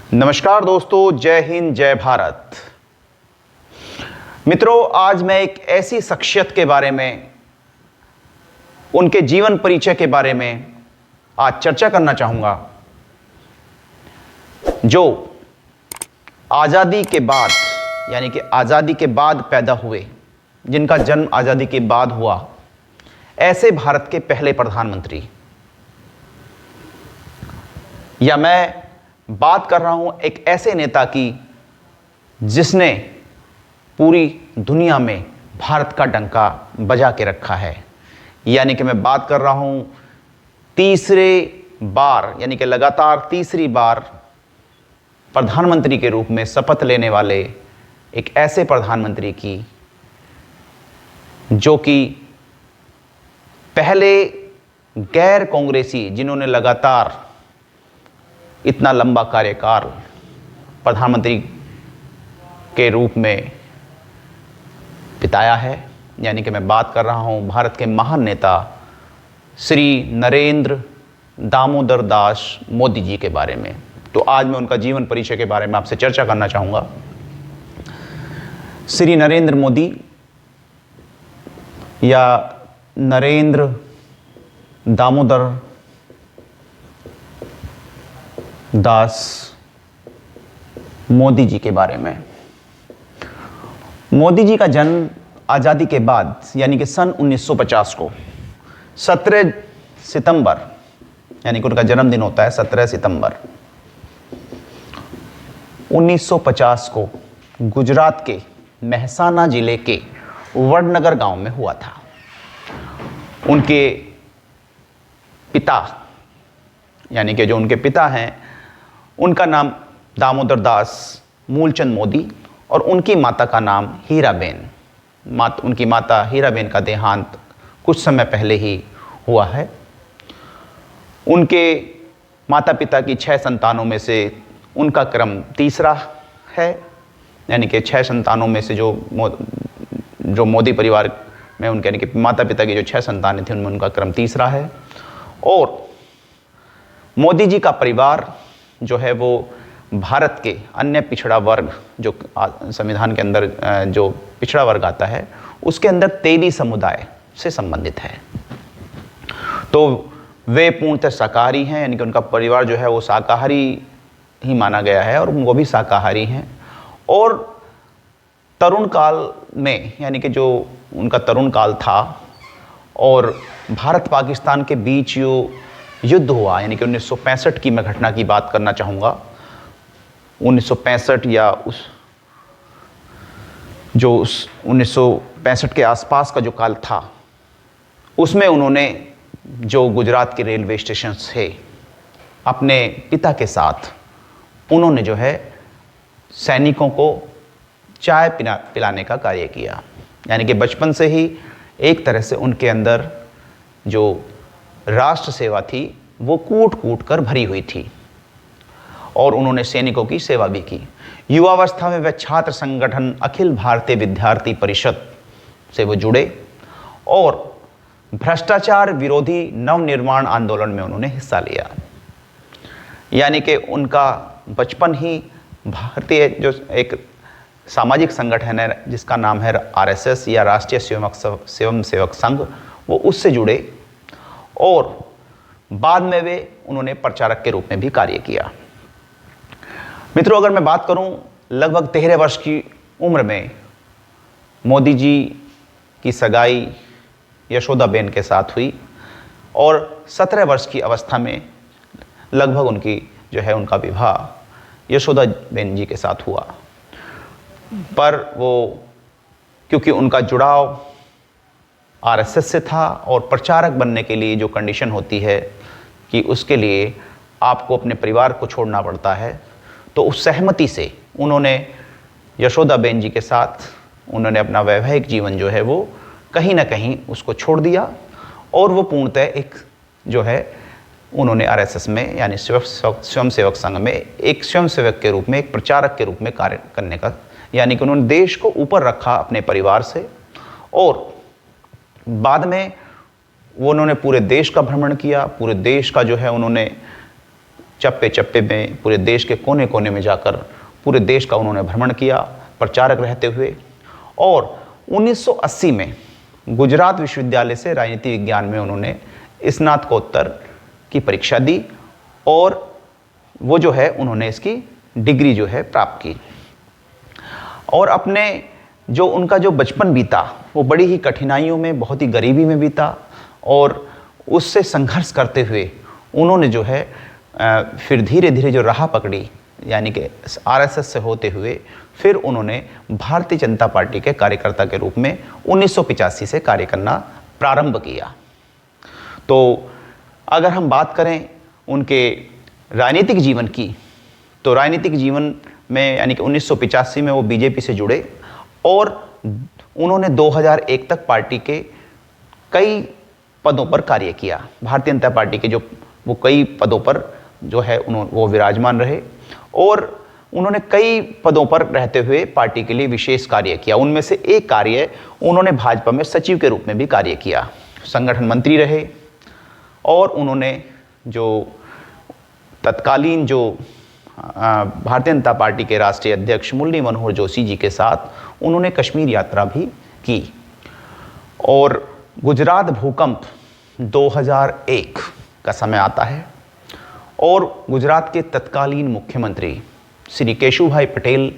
नमस्कार दोस्तों, जय हिंद, जय भारत। मित्रों, आज मैं एक ऐसी शख्सियत के बारे में, उनके जीवन परिचय के बारे में आज चर्चा करना चाहूंगा, जो आज़ादी के बाद यानी कि आज़ादी के बाद पैदा हुए, जिनका जन्म आज़ादी के बाद हुआ, ऐसे भारत के पहले प्रधानमंत्री। या मैं बात कर रहा हूं एक ऐसे नेता की जिसने पूरी दुनिया में भारत का डंका बजा के रखा है। यानी कि मैं बात कर रहा हूं तीसरे बार यानी कि लगातार तीसरी बार प्रधानमंत्री के रूप में शपथ लेने वाले एक ऐसे प्रधानमंत्री की, जो कि पहले गैर कांग्रेसी, जिन्होंने लगातार इतना लंबा कार्यकाल प्रधानमंत्री के रूप में बिताया है। यानी कि मैं बात कर रहा हूं भारत के महान नेता श्री नरेंद्र दामोदर दास मोदी जी के बारे में। तो आज मैं उनका जीवन परिचय के बारे में आपसे चर्चा करना चाहूँगा। श्री नरेंद्र मोदी या नरेंद्र दामोदर दास मोदी जी के बारे में। मोदी जी का जन्म आज़ादी के बाद यानी कि सन 1950 को 17 सितंबर यानी कि उनका जन्मदिन होता है 17 सितंबर 1950 को गुजरात के मेहसाना जिले के वडनगर गांव में हुआ था। उनके पिता यानी कि जो उनके पिता हैं, उनका नाम दामोदर दास मूलचंद मोदी और उनकी माता का नाम हीराबेन। उनकी माता हीराबेन का देहांत कुछ समय पहले ही हुआ है। उनके माता पिता की 6 संतानों में से उनका क्रम तीसरा है। यानी कि 6 संतानों में से जो मोदी परिवार में उनके यानी कि माता पिता की जो 6 संतानें थी, उनमें उनका क्रम तीसरा है। और मोदी जी का परिवार जो है वो भारत के अन्य पिछड़ा वर्ग, जो संविधान के अंदर जो पिछड़ा वर्ग आता है, उसके अंदर तेली समुदाय से संबंधित है। तो वे पूर्णतः शाकाहारी हैं, यानी कि उनका परिवार जो है वो शाकाहारी ही माना गया है और वो भी शाकाहारी हैं। और तरुण काल में यानी कि जो उनका तरुण काल था और भारत पाकिस्तान के बीच जो युद्ध हुआ, यानी कि 1965 की मैं घटना की बात करना चाहूँगा। 1965 या उस 1965 के आसपास का जो काल था, उसमें उन्होंने जो गुजरात के रेलवे स्टेशन थे, अपने पिता के साथ उन्होंने जो है सैनिकों को चाय पिलाने का कार्य किया। यानी कि बचपन से ही एक तरह से उनके अंदर जो राष्ट्र सेवा थी वो कूट कूट कर भरी हुई थी और उन्होंने सैनिकों की सेवा भी की। युवावस्था में वे छात्र संगठन अखिल भारतीय विद्यार्थी परिषद से वो जुड़े और भ्रष्टाचार विरोधी नवनिर्माण आंदोलन में उन्होंने हिस्सा लिया। यानी कि उनका बचपन ही भारतीय जो एक सामाजिक संगठन है जिसका नाम है RSS या राष्ट्रीय स्वयंसेवक संघ, वो उससे जुड़े और बाद में उन्होंने प्रचारक के रूप में भी कार्य किया। मित्रों, अगर मैं बात करूं, लगभग 13 वर्ष की उम्र में मोदी जी की सगाई यशोदाबेन के साथ हुई और 17 वर्ष की अवस्था में लगभग उनका विवाह यशोदाबेन जी के साथ हुआ। पर वो क्योंकि उनका जुड़ाव RSS से था और प्रचारक बनने के लिए जो कंडीशन होती है कि उसके लिए आपको अपने परिवार को छोड़ना पड़ता है, तो उस सहमति से उन्होंने यशोदाबेन जी के साथ उन्होंने अपना वैवाहिक जीवन जो है वो कहीं ना कहीं उसको छोड़ दिया और वो पूर्णतः एक जो है उन्होंने RSS में यानी स्वयंसेवक संघ में एक स्वयंसेवक के रूप में, एक प्रचारक के रूप में कार्य करने का, यानी कि उन्होंने देश को ऊपर रखा अपने परिवार से। और बाद में उन्होंने पूरे देश का भ्रमण किया, पूरे देश का जो है उन्होंने चप्पे चप्पे में, पूरे देश के कोने कोने में जाकर पूरे देश का उन्होंने भ्रमण किया प्रचारक रहते हुए। और 1980 में गुजरात विश्वविद्यालय से राजनीति विज्ञान में उन्होंने स्नातकोत्तर की परीक्षा दी और वो जो है उन्होंने इसकी डिग्री जो है प्राप्त की। और अपने जो उनका जो बचपन बीता वो बड़ी ही कठिनाइयों में, बहुत ही गरीबी में बीता और उससे संघर्ष करते हुए उन्होंने जो है फिर धीरे धीरे जो राह पकड़ी, यानी कि आरएसएस से होते हुए फिर उन्होंने भारतीय जनता पार्टी के कार्यकर्ता के रूप में 1985 से कार्य करना प्रारंभ किया। तो अगर हम बात करें उनके राजनीतिक जीवन की, तो राजनीतिक जीवन में यानी कि 1985 में वो बीजेपी से जुड़े और उन्होंने 2001 तक पार्टी के कई पदों पर कार्य किया। भारतीय जनता पार्टी के जो वो कई पदों पर जो है वो विराजमान रहे और उन्होंने कई पदों पर रहते हुए पार्टी के लिए विशेष कार्य किया। उनमें से एक कार्य उन्होंने भाजपा में सचिव के रूप में भी कार्य किया, संगठन मंत्री रहे और उन्होंने जो तत्कालीन जो भारतीय जनता पार्टी के राष्ट्रीय अध्यक्ष मुरली मनोहर जोशी जी के साथ उन्होंने कश्मीर यात्रा भी की। और गुजरात भूकंप 2001 का समय आता है और गुजरात के तत्कालीन मुख्यमंत्री श्री केशुभाई पटेल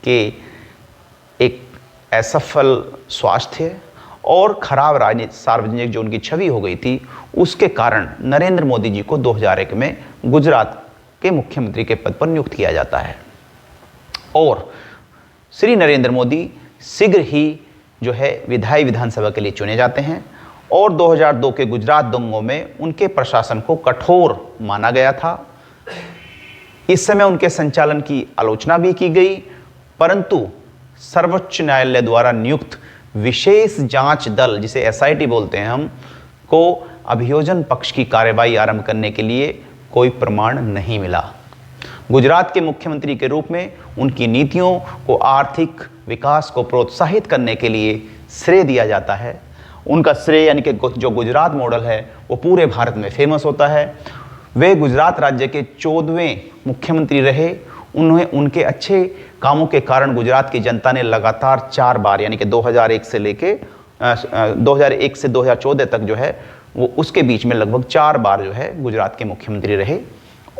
के एक असफल स्वास्थ्य और खराब राजनीति सार्वजनिक जो उनकी छवि हो गई थी, उसके कारण नरेंद्र मोदी जी को 2001 में गुजरात के मुख्यमंत्री के पद पर नियुक्त किया जाता है और श्री नरेंद्र मोदी शीघ्र ही जो है विधायी विधानसभा के लिए चुने जाते हैं और 2002 के गुजरात दंगों में उनके प्रशासन को कठोर माना गया था। इस समय उनके संचालन की आलोचना भी की गई, परंतु सर्वोच्च न्यायालय द्वारा नियुक्त विशेष जांच दल, जिसे एसआईटी बोलते हैं हम, को अभियोजन पक्ष की कार्रवाई आरंभ करने के लिए कोई प्रमाण नहीं मिला। गुजरात के मुख्यमंत्री के रूप में उनकी नीतियों को, आर्थिक विकास को प्रोत्साहित करने के लिए श्रेय दिया जाता है। उनका श्रेय यानी कि जो गुजरात मॉडल है वो पूरे भारत में फेमस होता है। वे गुजरात राज्य के 14वें मुख्यमंत्री रहे। उन्हें उनके अच्छे कामों के कारण गुजरात की जनता ने लगातार 4 बार यानी कि 2001 से लेके 2001 से 2014 तक जो है वो उसके बीच में लगभग 4 बार जो है गुजरात के मुख्यमंत्री रहे।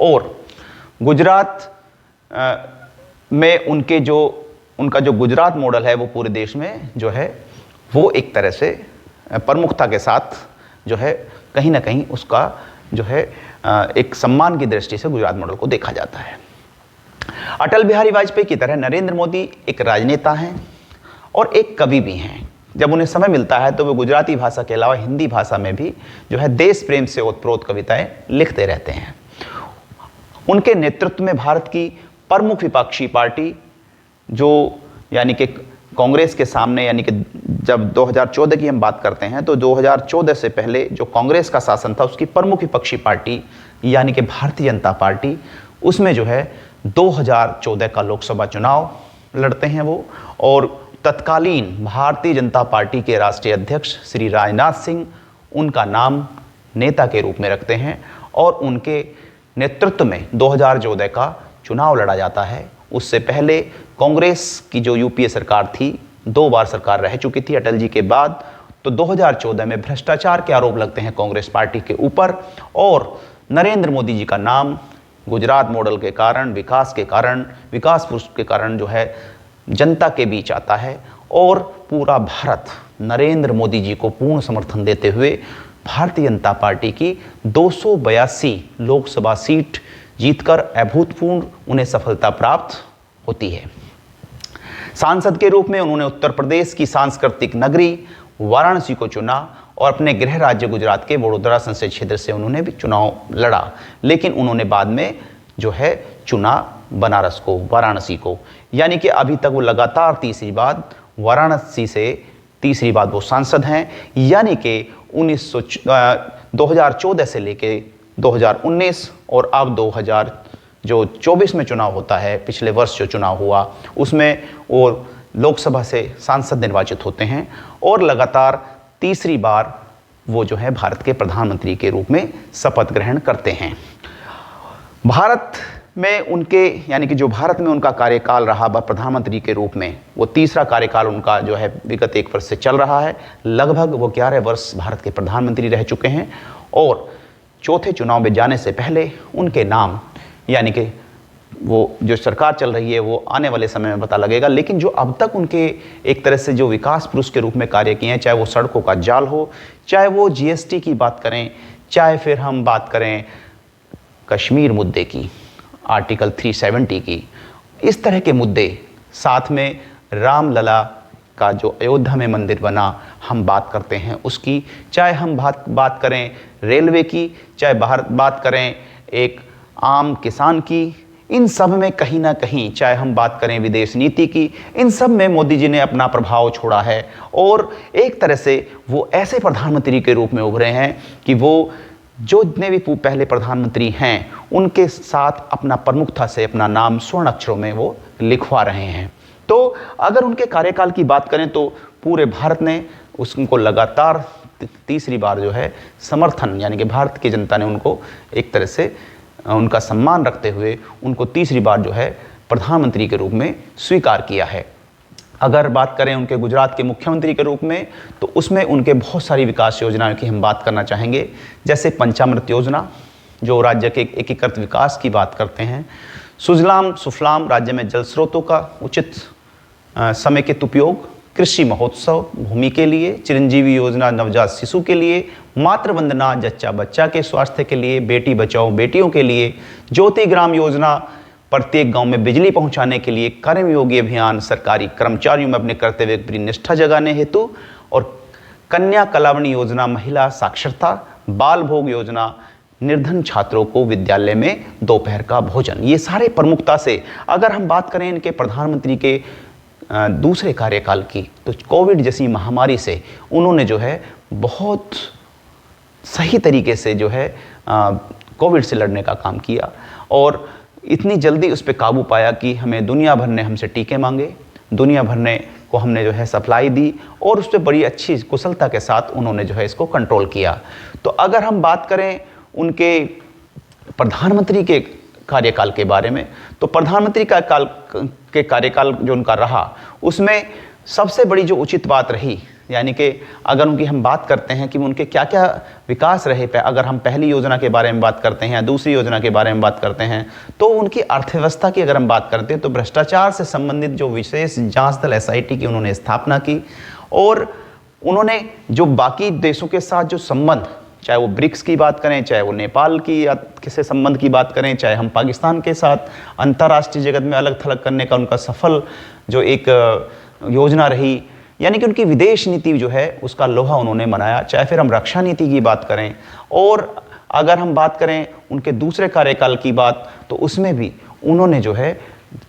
और गुजरात में उनका जो गुजरात मॉडल है वो पूरे देश में जो है वो एक तरह से प्रमुखता के साथ जो है कहीं ना कहीं उसका जो है एक सम्मान की दृष्टि से गुजरात मॉडल को देखा जाता है। अटल बिहारी वाजपेयी की तरह नरेंद्र मोदी एक राजनेता हैं और एक कवि भी हैं। जब उन्हें समय मिलता है तो वे गुजराती भाषा के अलावा हिंदी भाषा में भी जो है देश प्रेम से ओतप्रोत कविताएं लिखते रहते हैं। उनके नेतृत्व में भारत की प्रमुख विपक्षी पार्टी जो यानी कि कांग्रेस के सामने, यानी कि जब 2014 की हम बात करते हैं तो 2014 से पहले जो कांग्रेस का शासन था उसकी प्रमुख विपक्षी पार्टी यानी कि भारतीय जनता पार्टी, उसमें जो है 2014 का लोकसभा चुनाव लड़ते हैं वो। और तत्कालीन भारतीय जनता पार्टी के राष्ट्रीय अध्यक्ष श्री राजनाथ सिंह उनका नाम नेता के रूप में रखते हैं और उनके नेतृत्व में 2014 का चुनाव लड़ा जाता है। उससे पहले कांग्रेस की जो यूपीए सरकार थी, 2 बार सरकार रह चुकी थी अटल जी के बाद, तो 2014 में भ्रष्टाचार के आरोप लगते हैं कांग्रेस पार्टी के ऊपर और नरेंद्र मोदी जी का नाम गुजरात मॉडल के कारण, विकास के कारण, विकास पुरुष के कारण जो है जनता के बीच आता है और पूरा भारत नरेंद्र मोदी जी को पूर्ण समर्थन देते हुए भारतीय जनता पार्टी की 282 लोकसभा सीट जीतकर अभूतपूर्व उन्हें सफलता प्राप्त होती है। सांसद के रूप में उन्होंने उत्तर प्रदेश की सांस्कृतिक नगरी वाराणसी को चुना और अपने गृह राज्य गुजरात के वडोदरा संसदीय क्षेत्र से उन्होंने भी चुनाव लड़ा, लेकिन उन्होंने बाद में जो है चुना बनारस को, वाराणसी को। यानी कि अभी तक वो लगातार तीसरी बार वाराणसी से तीसरी बार वो सांसद हैं। यानी कि 2014 से लेके 2019 और अब 2024 में चुनाव होता है, पिछले वर्ष जो चुनाव हुआ उसमें वो लोकसभा से सांसद निर्वाचित होते हैं और लगातार तीसरी बार वो जो है भारत के प्रधानमंत्री के रूप में शपथ ग्रहण करते हैं। भारत में उनके यानी कि जो भारत में उनका कार्यकाल रहा प्रधानमंत्री के रूप में, वो तीसरा कार्यकाल उनका जो है विगत 1 वर्ष से चल रहा है। लगभग वो 11 वर्ष भारत के प्रधानमंत्री रह चुके हैं और चौथे चुनाव में जाने से पहले उनके नाम यानी कि वो जो सरकार चल रही है वो आने वाले समय में पता लगेगा। लेकिन जो अब तक उनके एक तरह से जो विकास पुरुष के रूप में कार्य किए हैं, चाहे वो सड़कों का जाल हो, चाहे वो जीएसटी की बात करें, चाहे फिर हम बात करें कश्मीर मुद्दे की, आर्टिकल 370 की, इस तरह के मुद्दे, साथ में रामलला का जो अयोध्या में मंदिर बना हम बात करते हैं उसकी, चाहे हम बात करें रेलवे की, चाहे बात करें एक आम किसान की, इन सब में कहीं ना कहीं, चाहे हम बात करें विदेश नीति की, इन सब में मोदी जी ने अपना प्रभाव छोड़ा है। और एक तरह से वो ऐसे प्रधानमंत्री के रूप में उभरे हैं कि वो जो जितने भी पहले प्रधानमंत्री हैं उनके साथ अपना प्रमुखता से अपना नाम स्वर्ण अक्षरों में वो लिखवा रहे हैं। तो अगर उनके कार्यकाल की बात करें तो पूरे भारत ने उसको लगातार तीसरी बार जो है समर्थन, यानी कि भारत की जनता ने उनको एक तरह से उनका सम्मान रखते हुए उनको तीसरी बार जो है प्रधानमंत्री के रूप में स्वीकार किया है। अगर बात करें उनके गुजरात के मुख्यमंत्री के रूप में तो उसमें उनके बहुत सारी विकास योजनाओं की हम बात करना चाहेंगे, जैसे पंचामृत योजना जो राज्य के एकीकृत विकास की बात करते हैं, सुजलाम सुफलाम राज्य में जल स्रोतों का उचित समेकित उपयोग, कृषि महोत्सव भूमि के लिए, चिरंजीवी योजना नवजात शिशु के लिए, मातृ वंदना जच्चा बच्चा के स्वास्थ्य के लिए, बेटी बचाओ बेटियों के लिए, ज्योति ग्राम योजना प्रत्येक गांव में बिजली पहुंचाने के लिए, कर्मयोगी अभियान सरकारी कर्मचारियों में अपने कर्तव्य की निष्ठा जगाने हेतु, और कन्या कलावणी योजना महिला साक्षरता, बाल भोग योजना निर्धन छात्रों को विद्यालय में दोपहर का भोजन। ये सारे प्रमुखता से अगर हम बात करें इनके प्रधानमंत्री के दूसरे कार्यकाल की, तो कोविड जैसी महामारी से उन्होंने जो है बहुत सही तरीके से जो है कोविड से लड़ने का काम किया और इतनी जल्दी उस पर काबू पाया कि हमें दुनिया भर ने हमसे टीके मांगे, दुनिया भर ने को हमने जो है सप्लाई दी और उस पर बड़ी अच्छी कुशलता के साथ उन्होंने जो है इसको कंट्रोल किया। तो अगर हम बात करें उनके प्रधानमंत्री के कार्यकाल के बारे में, तो प्रधानमंत्री का कार्यकाल जो उनका रहा उसमें सबसे बड़ी जो उचित बात रही, यानी कि अगर उनकी हम बात करते हैं कि उनके क्या क्या विकास रहे, अगर हम पहली योजना के बारे में बात करते हैं या दूसरी योजना के बारे में बात करते हैं, तो उनकी अर्थव्यवस्था की अगर हम बात करते हैं तो भ्रष्टाचार से संबंधित जो विशेष जांच दल SIT की उन्होंने स्थापना की और उन्होंने जो बाकी देशों के साथ जो संबंध, चाहे वो ब्रिक्स की बात करें, चाहे वो नेपाल की या किसी संबंध की बात करें, चाहे हम पाकिस्तान के साथ अंतर्राष्ट्रीय जगत में अलग थलग करने का उनका सफल जो एक योजना रही, यानी कि उनकी विदेश नीति जो है उसका लोहा उन्होंने बनाया। चाहे फिर हम रक्षा नीति की बात करें और अगर हम बात करें उनके दूसरे कार्यकाल की बात, तो उसमें भी उन्होंने जो है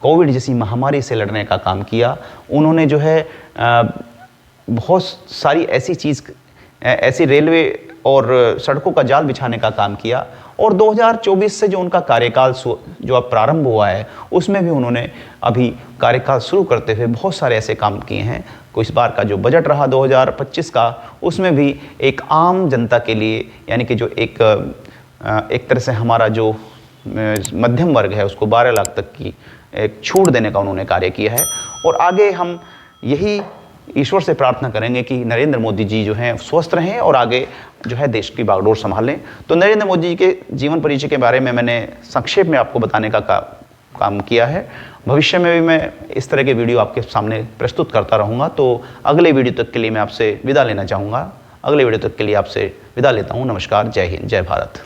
कोविड जैसी महामारी से लड़ने का काम किया। उन्होंने जो है बहुत सारी ऐसी रेलवे और सड़कों का जाल बिछाने का काम किया और 2024 से जो उनका कार्यकाल जो अब प्रारंभ हुआ है उसमें भी उन्होंने अभी कार्यकाल शुरू करते हुए बहुत सारे ऐसे काम किए हैं। इस बार का जो बजट रहा 2025 का, उसमें भी एक आम जनता के लिए, यानी कि जो एक तरह से हमारा जो मध्यम वर्ग है उसको 12 लाख तक की एक छूट देने का उन्होंने कार्य किया है। और आगे हम यही ईश्वर से प्रार्थना करेंगे कि नरेंद्र मोदी जी जो हैं स्वस्थ रहें और आगे जो है देश की बागडोर संभालें। तो नरेंद्र मोदी जी के जीवन परिचय के बारे में मैंने संक्षेप में आपको बताने का काम किया है। भविष्य में भी मैं इस तरह के वीडियो आपके सामने प्रस्तुत करता रहूँगा। तो अगले वीडियो तक के लिए मैं आपसे विदा लेना चाहूँगा। अगले वीडियो तक के लिए आपसे विदा लेता हूँ। नमस्कार, जय हिंद, जय भारत।